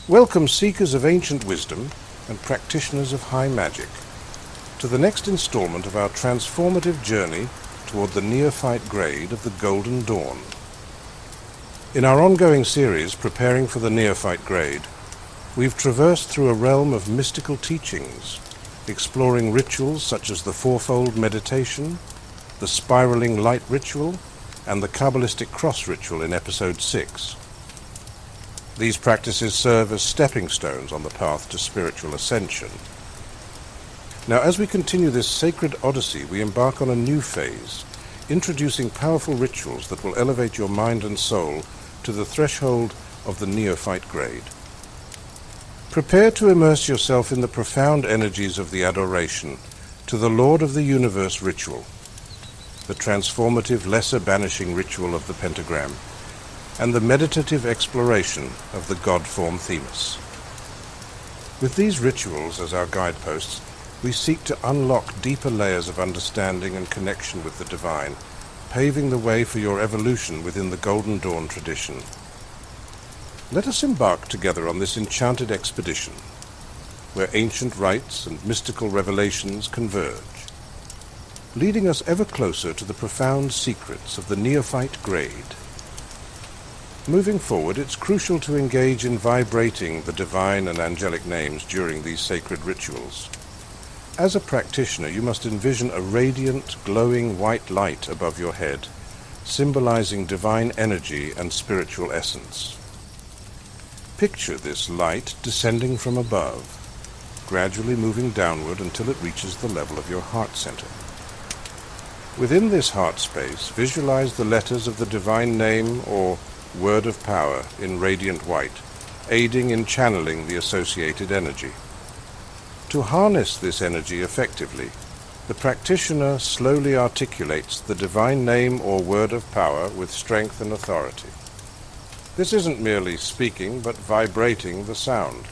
Welcome, seekers of ancient wisdom and practitioners of high magic, to the next installment of our transformative journey toward the Neophyte Grade of the Golden Dawn. In our ongoing series, Preparing for the Neophyte Grade, we've traversed through a realm of mystical teachings, exploring rituals such as the fourfold meditation, the spiraling light ritual, and the Kabbalistic cross ritual in episode 6. These practices serve as stepping stones on the path to spiritual ascension. Now, as we continue this sacred odyssey, we embark on a new phase, introducing powerful rituals that will elevate your mind and soul to the threshold of the Neophyte Grade. Prepare to immerse yourself in the profound energies of the Adoration to the Lord of the Universe ritual, the transformative Lesser Banishing Ritual of the Pentagram, and the meditative exploration of the godform THEMIS. With these rituals as our guideposts, we seek to unlock deeper layers of understanding and connection with the divine, paving the way for your evolution within the Golden Dawn tradition. Let us embark together on this enchanted expedition, where ancient rites and mystical revelations converge, leading us ever closer to the profound secrets of the Neophyte Grade. Moving forward, it's crucial to engage in vibrating the divine and angelic names during these sacred rituals. As a practitioner, you must envision a radiant, glowing white light above your head, symbolizing divine energy and spiritual essence. Picture this light descending from above, gradually moving downward until it reaches the level of your heart center. Within this heart space, visualize the letters of the divine name or word of power in radiant white, aiding in channeling the associated energy. To harness this energy effectively, the practitioner slowly articulates the divine name or word of power with strength and authority. This isn't merely speaking, but vibrating the sound,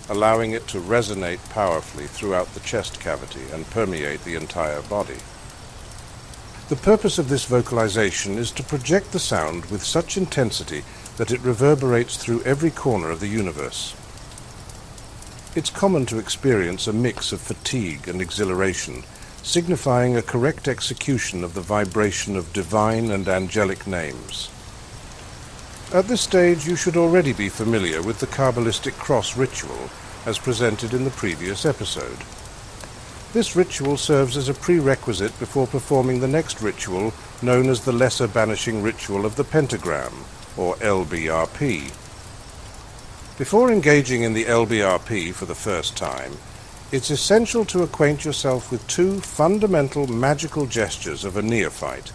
allowing it to resonate powerfully throughout the chest cavity and permeate the entire body. The purpose of this vocalization is to project the sound with such intensity that it reverberates through every corner of the universe. It's common to experience a mix of fatigue and exhilaration, signifying a correct execution of the vibration of divine and angelic names. At this stage, you should already be familiar with the Kabbalistic cross ritual as presented in the previous episode. This ritual serves as a prerequisite before performing the next ritual, known as the Lesser Banishing Ritual of the Pentagram, or LBRP. Before engaging in the LBRP for the first time, it's essential to acquaint yourself with two fundamental magical gestures of a neophyte: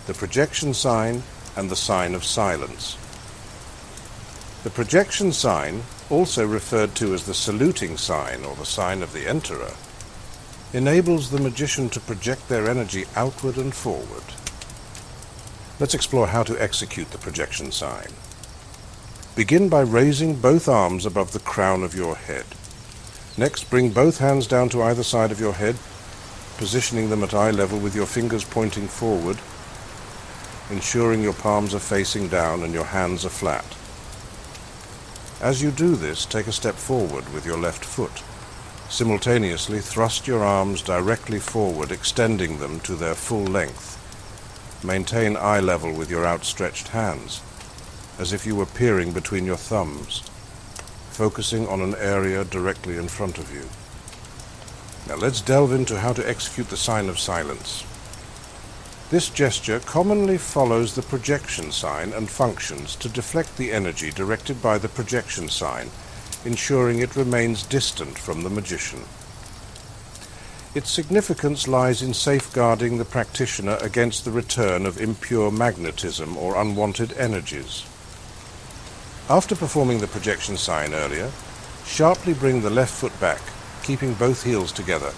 the projection sign and the sign of silence. The projection sign, also referred to as the saluting sign or the sign of the enterer, enables the magician to project their energy outward and forward. Let's explore how to execute the projection sign. Begin by raising both arms above the crown of your head. Next, bring both hands down to either side of your head, positioning them at eye level with your fingers pointing forward, ensuring your palms are facing down and your hands are flat. As you do this, take a step forward with your left foot. Simultaneously, thrust your arms directly forward, extending them to their full length. Maintain eye level with your outstretched hands, as if you were peering between your thumbs, focusing on an area directly in front of you. Now let's delve into how to execute the sign of silence. This gesture commonly follows the projection sign and functions to deflect the energy directed by the projection sign, ensuring it remains distant from the magician. Its significance lies in safeguarding the practitioner against the return of impure magnetism or unwanted energies. After performing the projection sign earlier, sharply bring the left foot back, keeping both heels together.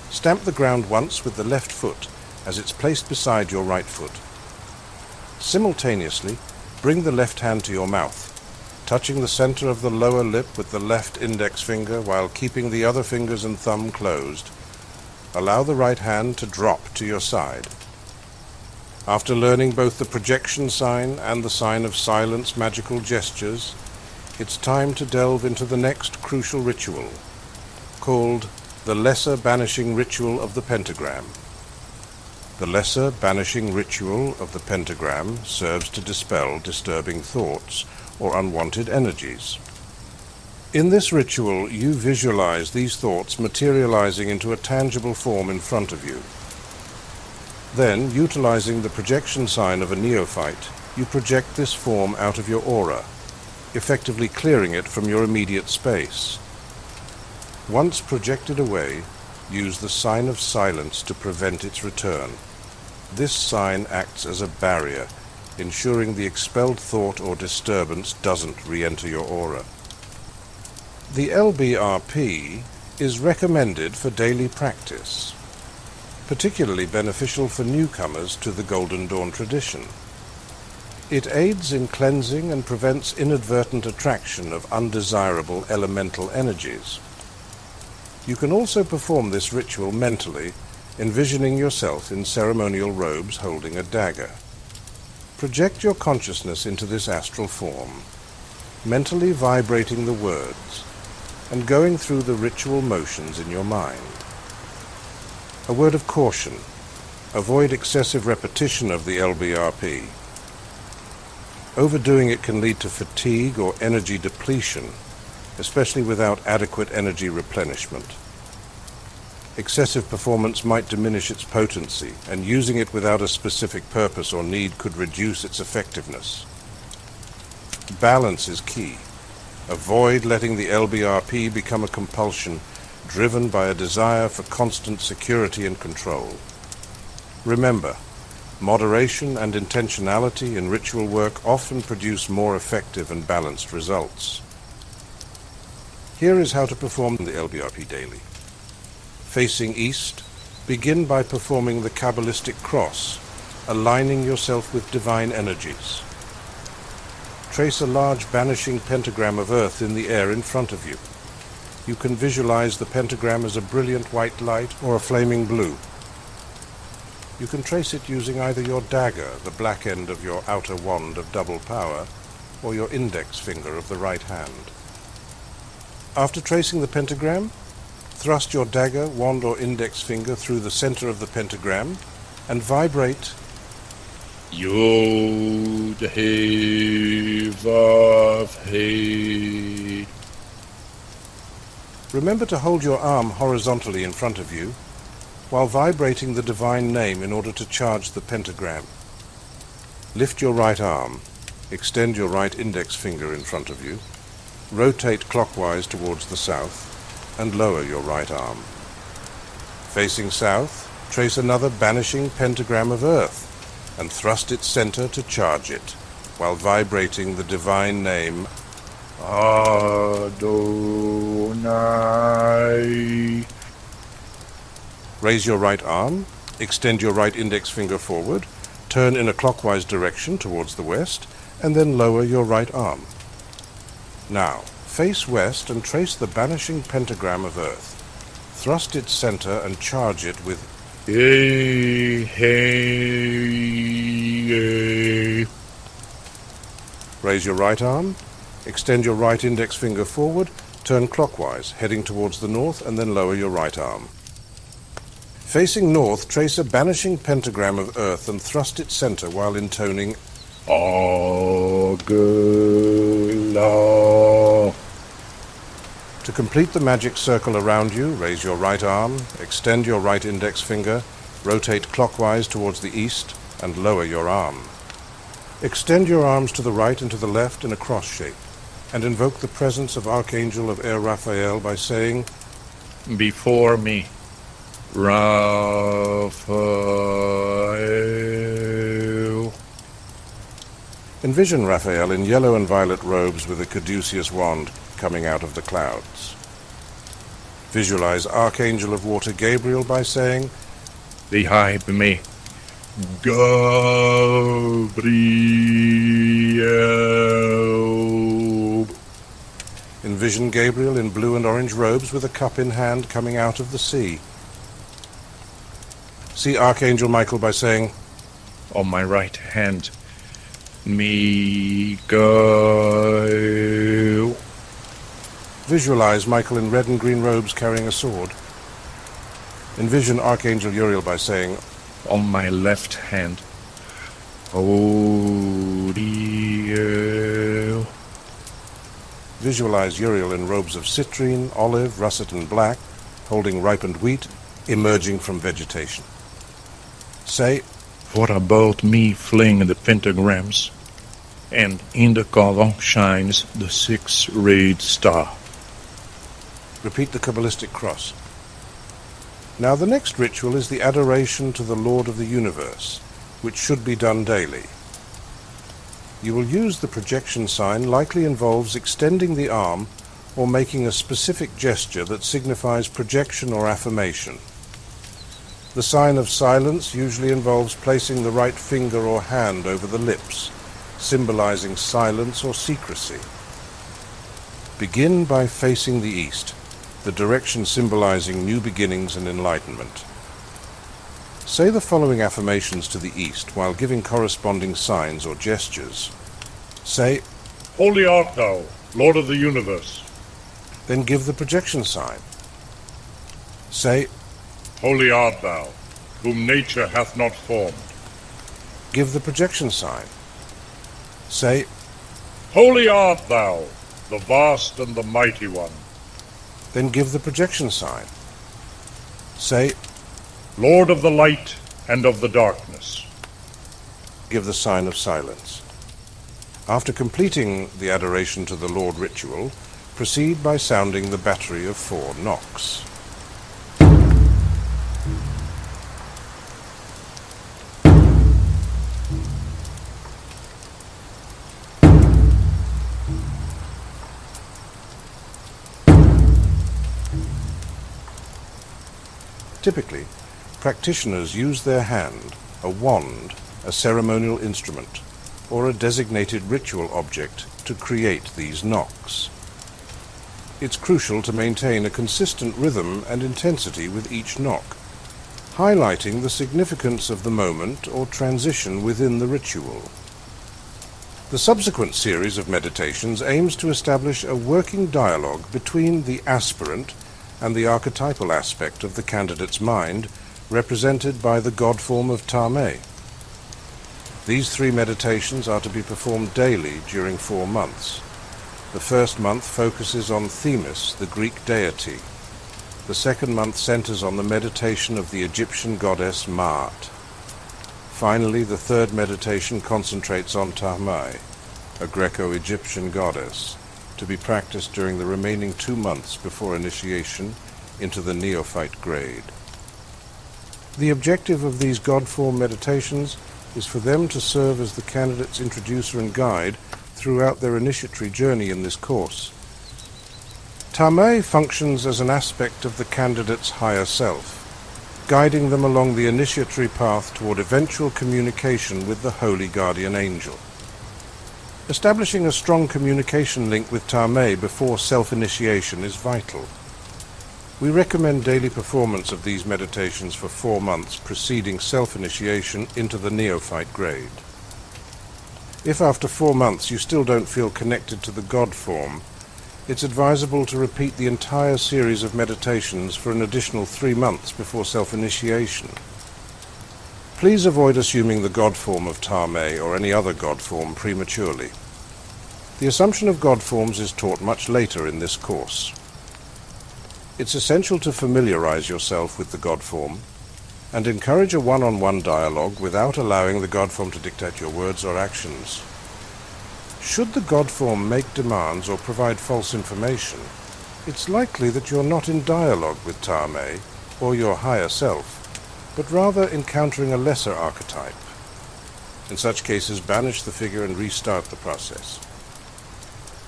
Stamp the ground once with the left foot as it's placed beside your right foot. Simultaneously, bring the left hand to your mouth, touching the center of the lower lip with the left index finger while keeping the other fingers and thumb closed. Allow the right hand to drop to your side. After learning both the projection sign and the sign of silence magical gestures, it's time to delve into the next crucial ritual, called the Lesser Banishing Ritual of the Pentagram. The Lesser Banishing Ritual of the Pentagram serves to dispel disturbing thoughts or unwanted energies. In this ritual, you visualize these thoughts materializing into a tangible form in front of you. Then, utilizing the projection sign of a neophyte, you project this form out of your aura, effectively clearing it from your immediate space. Once projected away, use the sign of silence to prevent its return. This sign acts as a barrier, ensuring the expelled thought or disturbance doesn't re-enter your aura. The LBRP is recommended for daily practice, particularly beneficial for newcomers to the Golden Dawn tradition. It aids in cleansing and prevents inadvertent attraction of undesirable elemental energies. You can also perform this ritual mentally, envisioning yourself in ceremonial robes holding a dagger. Project your consciousness into this astral form, mentally vibrating the words and going through the ritual motions in your mind. A word of caution: avoid excessive repetition of the LBRP. Overdoing it can lead to fatigue or energy depletion, especially without adequate energy replenishment. Excessive performance might diminish its potency, and using it without a specific purpose or need could reduce its effectiveness. Balance is key. Avoid letting the LBRP become a compulsion, driven by a desire for constant security and control. Remember, moderation and intentionality in ritual work often produce more effective and balanced results. Here is how to perform the LBRP daily. Facing east, begin by performing the Kabbalistic cross, aligning yourself with divine energies. Trace a large banishing pentagram of earth in the air in front of you. You can visualize the pentagram as a brilliant white light or a flaming blue. You can trace it using either your dagger, the black end of your outer wand of double power, or your index finger of the right hand. After tracing the pentagram, thrust your dagger, wand, or index finger through the center of the pentagram and vibrate Yod He Vav He. Remember to hold your arm horizontally in front of you while vibrating the divine name in order to charge the pentagram. Lift your right arm, extend your right index finger in front of you, rotate clockwise towards the south, and lower your right arm. Facing south, trace another banishing pentagram of earth and thrust its center to charge it, while vibrating the divine name Adonai. Raise your right arm, extend your right index finger forward, turn in a clockwise direction towards the west, and then lower your right arm. Now, face west and trace the banishing pentagram of earth. Thrust its center and charge it with Hey. Raise your right arm, extend your right index finger forward, turn clockwise, heading towards the north, and then lower your right arm. Facing north, trace a banishing pentagram of earth and thrust its center while intoning Agla. To complete the magic circle around you, raise your right arm, extend your right index finger, rotate clockwise towards the east, and lower your arm. Extend your arms to the right and to the left in a cross shape, and invoke the presence of Archangel of Air Raphael by saying, Before me, Raphael. Envision Raphael in yellow and violet robes with a caduceus wand coming out of the clouds. Visualize Archangel of Water Gabriel by saying, Behind me, Gabriel. Envision Gabriel in blue and orange robes with a cup in hand coming out of the sea. See Archangel Michael by saying, On my right hand, Miguel. Visualize Michael in red and green robes carrying a sword. Envision Archangel Uriel by saying, on my left hand. Odiel. Visualize Uriel in robes of citrine, olive, russet, and black, holding ripened wheat, emerging from vegetation. Say, For about me fling the pentagrams, and in the column shines the six-rayed star. repeat the Kabbalistic cross. Now the next ritual is the Adoration to the Lord of the Universe, which should be done daily. You will use the projection sign likely involves extending the arm or making a specific gesture that signifies projection or affirmation. The sign of silence usually involves placing the right finger or hand over the lips, symbolizing silence or secrecy. Begin by facing the east, the direction symbolizing new beginnings and enlightenment. Say the following affirmations to the east while giving corresponding signs or gestures. Say, Holy art thou, Lord of the universe. then give the projection sign. Say, Holy art thou, whom nature hath not formed. give the projection sign. Say, Holy art thou, the vast and the mighty one. then give the projection sign. Say, Lord of the light and of the darkness. give the sign of silence. After completing the Adoration to the Lord ritual, proceed by sounding the battery of 4 knocks. Typically, practitioners use their hand, a wand, a ceremonial instrument, or a designated ritual object to create these knocks. It's crucial to maintain a consistent rhythm and intensity with each knock, highlighting the significance of the moment or transition within the ritual. The subsequent series of meditations aims to establish a working dialogue between the aspirant and the archetypal aspect of the candidate's mind, represented by the godform of Tame. These 3 meditations are to be performed daily during 4 months. The first month focuses on Themis, the Greek deity. The second month centers on the meditation of the Egyptian goddess Maat. Finally, the third meditation concentrates on Tame, a Greco-Egyptian goddess, to be practiced during the remaining 2 months before initiation into the Neophyte Grade. The objective of these godform meditations is for them to serve as the candidate's introducer and guide throughout their initiatory journey in this course. Tame functions as an aspect of the candidate's higher self, guiding them along the initiatory path toward eventual communication with the holy guardian angel. Establishing a strong communication link with Tame before self-initiation is vital. We recommend daily performance of these meditations for 4 months preceding self-initiation into the Neophyte Grade. If after 4 months you still don't feel connected to the God form, it's advisable to repeat the entire series of meditations for an additional 3 months before self-initiation. Please avoid assuming the God form of Tame or any other God form prematurely. The assumption of God forms is taught much later in this course. It's essential to familiarize yourself with the God form and encourage a one-on-one dialogue without allowing the God form to dictate your words or actions. Should the God form make demands or provide false information, it's likely that you're not in dialogue with Tame or your higher self, but rather encountering a lesser archetype. In such cases, banish the figure and restart the process.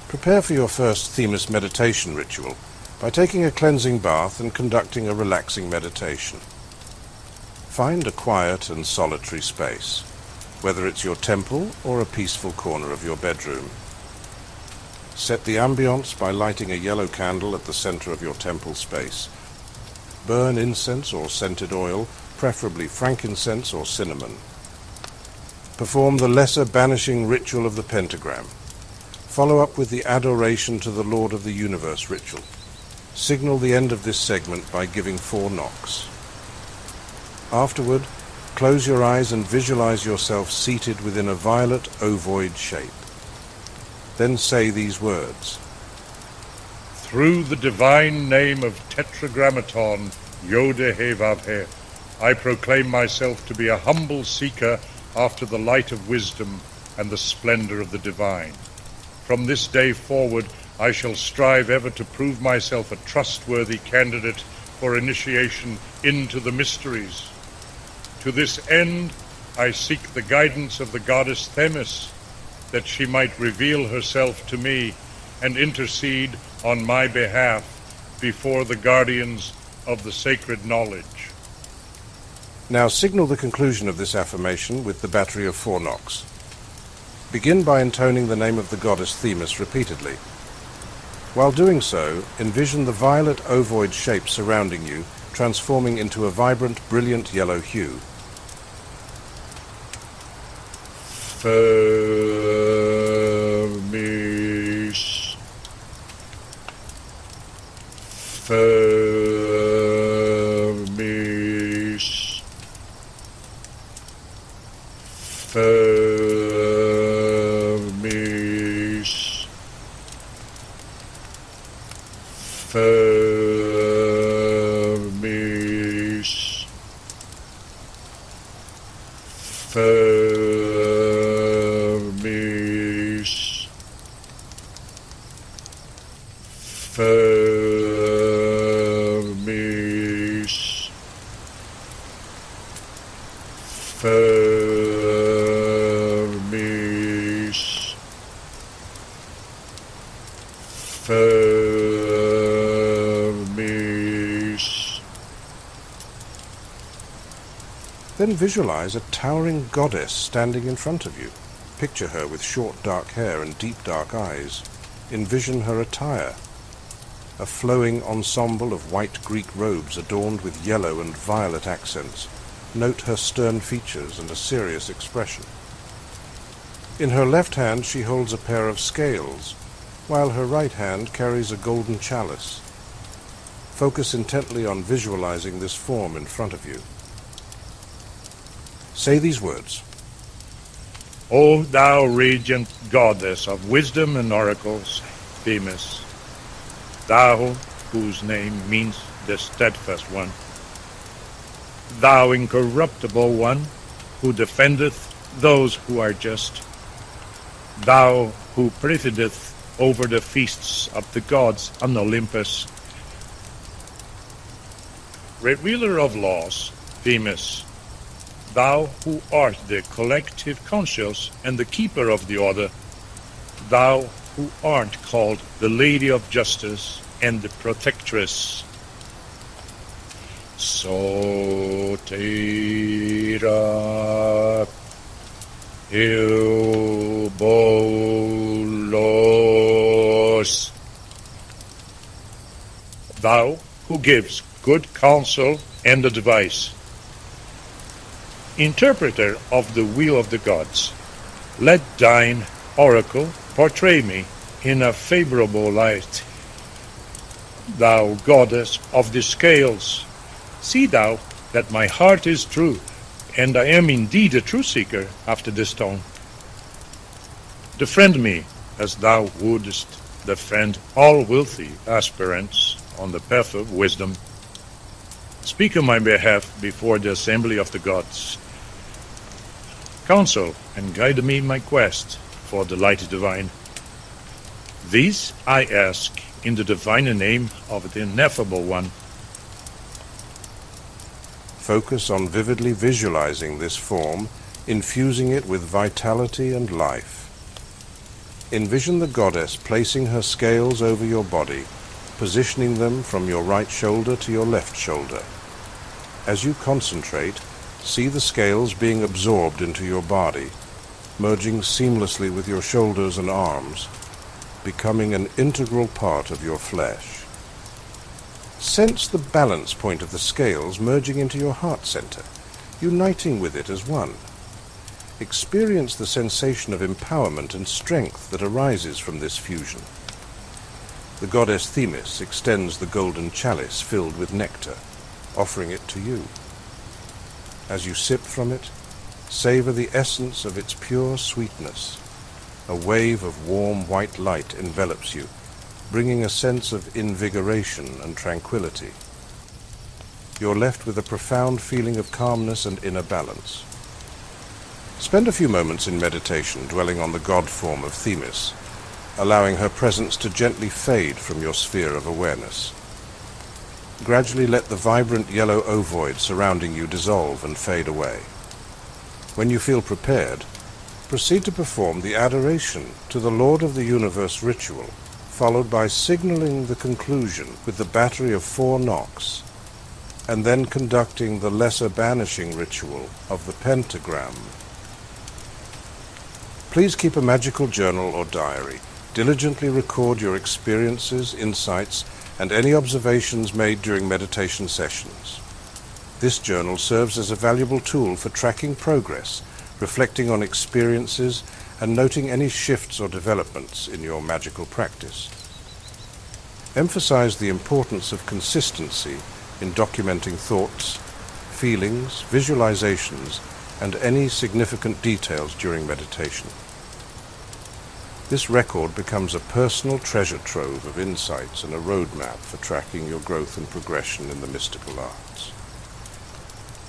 Prepare for your first Themis meditation ritual by taking a cleansing bath and conducting a relaxing meditation. Find a quiet and solitary space, whether it's your temple or a peaceful corner of your bedroom. Set the ambience by lighting a yellow candle at the center of your temple space. Burn incense or scented oil, preferably frankincense or cinnamon. Perform the Lesser Banishing Ritual of the Pentagram. Follow up with the Adoration to the Lord of the Universe ritual. Signal the end of this segment by giving 4 knocks. Afterward, close your eyes and visualize yourself seated within a violet ovoid shape. Then say these words. Through the divine name of Tetragrammaton, Yod-He-Vav-He, I proclaim myself to be a humble seeker after the light of wisdom and the splendor of the divine. From this day forward, I shall strive ever to prove myself a trustworthy candidate for initiation into the mysteries. To this end, I seek the guidance of the goddess Themis, that she might reveal herself to me and intercede on my behalf before the guardians of the sacred knowledge. Now signal the conclusion of this affirmation with the battery of 4 knocks. Begin by intoning the name of the goddess Themis repeatedly. While doing so, envision the violet ovoid shape surrounding you, transforming into a vibrant, brilliant yellow hue. Themis. Themis. Themis. Themis. Themis. Themis. Themis. Themis. Then visualize a towering goddess standing in front of you. Picture her with short dark hair and deep dark eyes. Envision her attire. A flowing ensemble of white Greek robes adorned with yellow and violet accents. Note her stern features and a serious expression. In her left hand she holds a pair of scales, while her right hand carries a golden chalice. Focus intently on visualizing this form in front of you. Say these words. O thou radiant goddess of wisdom and oracles, Themis, thou whose name means the steadfast one, thou incorruptible one, who defendeth those who are just, thou who presideth over the feasts of the gods on Olympus, revealer of laws, Themis, thou who art the collective conscience and the keeper of the order, thou who art called the Lady of Justice and the Protectress. Sotera Eubolos, thou who gives good counsel and advice, interpreter of the will of the gods, let thine oracle portray me in a favorable light. Thou goddess of the scales, see thou that my heart is true, and I am indeed a true seeker after this stone. Defend me as thou wouldst defend all wealthy aspirants on the path of wisdom. Speak on my behalf before the assembly of the gods. Counsel and guide me in my quest for the light divine. These I ask in the divine name of the ineffable one. Focus on vividly visualizing this form, infusing it with vitality and life. Envision the goddess placing her scales over your body, positioning them from your right shoulder to your left shoulder. As you concentrate, see the scales being absorbed into your body, merging seamlessly with your shoulders and arms, becoming an integral part of your flesh. Sense the balance point of the scales merging into your heart center, uniting with it as one. experience the sensation of empowerment and strength that arises from this fusion. The goddess Themis extends the golden chalice filled with nectar, offering it to you. As you sip from it, savor the essence of its pure sweetness. A wave of warm white light envelops you, bringing a sense of invigoration and tranquility. You're left with a profound feeling of calmness and inner balance. Spend a few moments in meditation dwelling on the god form of Themis, allowing her presence to gently fade from your sphere of awareness. Gradually let the vibrant yellow ovoid surrounding you dissolve and fade away. When you feel prepared, proceed to perform the Adoration to the Lord of the Universe ritual, followed by signaling the conclusion with the battery of 4 knocks, and then conducting the Lesser Banishing Ritual of the Pentagram. Please keep a magical journal or diary. Diligently record your experiences, insights, and any observations made during meditation sessions. This journal serves as a valuable tool for tracking progress, reflecting on experiences, and noting any shifts or developments in your magical practice. Emphasize the importance of consistency in documenting thoughts, feelings, visualizations, and any significant details during meditation. This record becomes a personal treasure trove of insights and a roadmap for tracking your growth and progression in the mystical arts.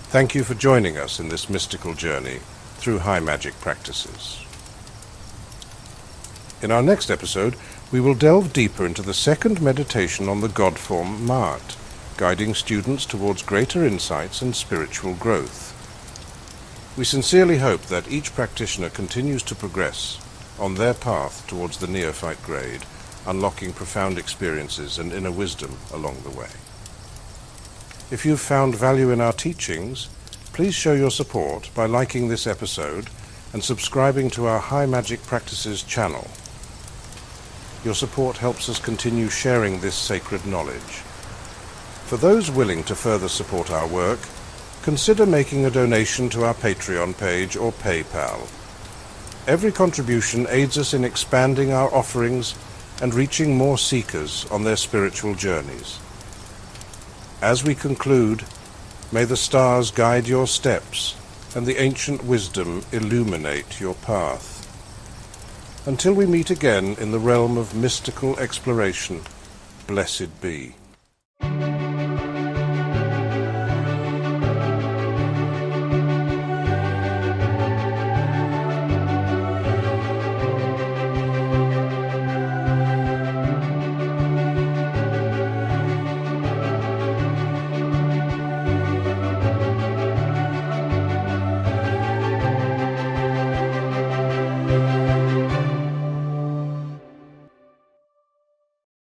Thank you for joining us in this mystical journey through High Magick practices. In our next episode, we will delve deeper into the second meditation on the god form Maat, guiding students towards greater insights and spiritual growth. We sincerely hope that each practitioner continues to progress on their path towards the Neophyte Grade, unlocking profound experiences and inner wisdom along the way. If you've found value in our teachings, please show your support by liking this episode and subscribing to our High Magick Practices channel. Your support helps us continue sharing this sacred knowledge. For those willing to further support our work, consider making a donation to our Patreon page or PayPal. Every contribution aids us in expanding our offerings and reaching more seekers on their spiritual journeys. As we conclude, may the stars guide your steps and the ancient wisdom illuminate your path. Until we meet again in the realm of mystical exploration, blessed be.